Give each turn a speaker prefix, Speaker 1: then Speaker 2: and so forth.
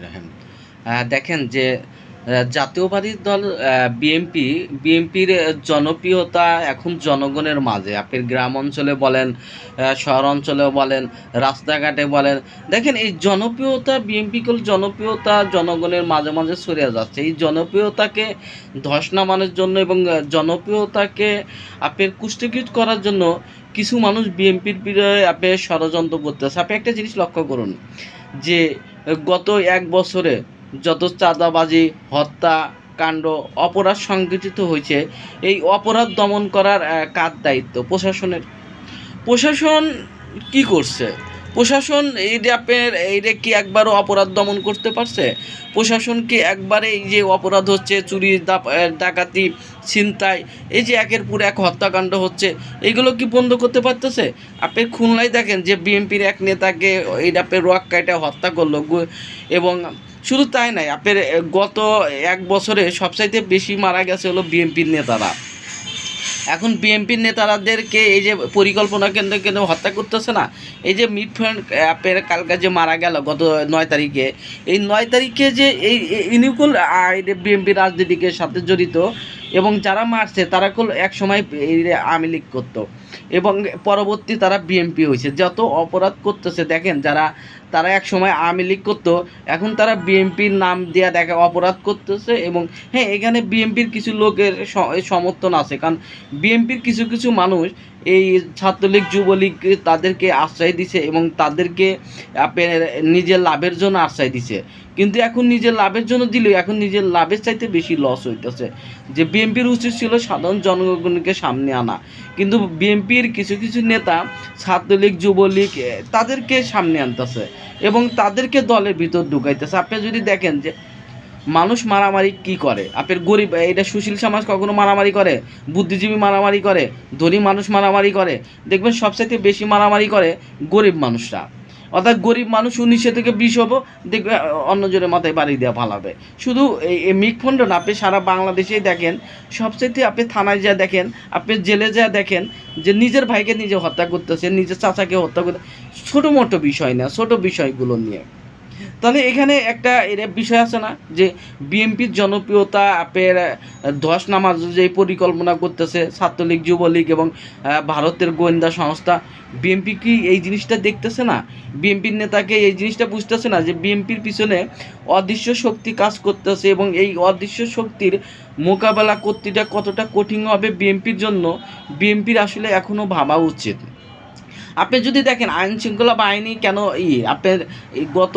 Speaker 1: রাহেন। দেখেন যে জাতীয়বাদী দল বিএনপির জনপ্রিয়তা এখন জনগণের মাঝে। আপনি গ্রাম অঞ্চলে বলেন, শহর অঞ্চলেও বলেন, রাস্তাঘাটে বলেন। দেখেন এই জনপ্রিয়তা জনগণের মাঝে মাঝে ছড়িয়ে যাচ্ছে। এই জনপ্রিয়তাকে ধস নামানোর জন্য এবং জনপ্রিয়তাকে আপনার কুষ্ঠীকৃত করার জন্য কিছু মানুষ বিএনপির বিরুদ্ধে আপনার ষড়যন্ত্র করতেছে। আপনি একটা জিনিস লক্ষ্য করুন যে গত ১ বছরে যত চাঁদাবাজি, হত্যাকাণ্ড, অপরাধ সংঘটিত হয়েছে, এই অপরাধ দমন করার কার দায়িত্ব? প্রশাসনের। প্রশাসন কি করছে? প্রশাসন এইটা কি একবারও অপরাধ দমন করতে পারছে? প্রশাসন কি একবারে এই যে অপরাধ হচ্ছে, চুরি, ডাকাতি, ছিনতাই, এই যে একের পর এক হত্যাকাণ্ড হচ্ছে, এইগুলো কি বন্ধ করতে পারতেছে? আপনি খুলনায় দেখেন যে বিএনপির এক নেতাকে এইটা রোয়াক কাইটা হত্যা করলো, এবং শুধু তাই নাই, আপনার গত ১ বছরে সবচাইতে বেশি মারা গেছে হলো বিএনপির নেতারা। এখন বিএনপির নেতাদেরকে এই যে পরিকল্পনা কেন্দ্র হত্যা করতেছে না, এই যে মিটফ্রেন্ড আপনার কালকে যে মারা গেল গত ৯ তারিখে, এই ৯ তারিখে যে এই ইনিকুল বিএনপি রাজনীতির সাথে জড়িত, এবং যারা মারছে তারা এক সময় এই আওয়ামী লীগ করতো এবং পরবর্তী তারা বিএনপি হয়েছে। যত অপরাধ করতেছে দেখেন, তারা এক সময় আওয়ামী লীগ করতো, এখন তারা বিএনপির নাম দেওয়া দেখা অপরাধ করতেছে। এবং হ্যাঁ, এখানে বিএনপির কিছু লোকের সমর্থন আছে, কারণ বিএনপির কিছু মানুষ এই ছাত্রলীগ, যুবলীগ তাদেরকে আশ্রয় দিছে এবং তাদেরকে আপনার নিজের লাভের জন্য আশ্রয় দিছে। কিন্তু এখন নিজের লাভের জন্য দিলেও এখন নিজের লাভের চাইতে বেশি লস হইতেছে। যে বিএনপির উচিত ছিল সাধারণ জনগণকে সামনে আনা, কিন্তু বিএনপির কিছু নেতা ছাত্রলীগ, যুবলীগ তাদেরকে সামনে আনতেছে এবং তাদেরকে দলের ভিতর ঢুকাইতেছে। আপনি যদি দেখেন যে মানুষ মারামারি কি করে, আপনার গরিব, এটা সুশীল সমাজ কখনো মারামারি করে? বুদ্ধিজীবী মারামারি করে? ধনী মানুষ মারামারি করে? দেখবেন সবচাইতে বেশি মারামারি করে গরিব মানুষরা। অর্থাৎ গরিব মানুষ ১৯ থেকে ২০ হবো, দেখবে অন্যজনের মাথায় বাড়ি দেওয়া ভালাবে। শুধু এই মিটফন্ড না, আপনি সারা বাংলাদেশেই দেখেন, সবচাইতে আপনি থানায় যা দেখেন, আপনি জেলে যা দেখেন, যে নিজের ভাইকে নিজে হত্যা করতেছে, নিজের চাচাকে হত্যা করতে, ছোটো মোটো বিষয় না, ছোটো বিষয়গুলো নিয়ে। তাহলে এখানে একটা বিষয় আছে না, যে বিএনপির জনপ্রিয়তা আপনার ধস নামার যে পরিকল্পনা করতেছে ছাত্রলীগ, যুবলীগ এবং ভারতের গোয়েন্দা সংস্থা, বিএনপি কি এই জিনিসটা দেখতেছে না? বিএনপির নেতাকে এই জিনিসটা বুঝতেছে না যে বিএনপির পিছনে অদৃশ্য শক্তি কাজ করতেছে এবং এই অদৃশ্য শক্তির মোকাবেলা করতেটা কতটা কঠিন হবে বিএনপির জন্য, বিএনপির আসলে এখনও ভাবা উচিত। আপনি যদি দেখেন আইন শৃঙ্খলা বাহিনী কেন আপনার গত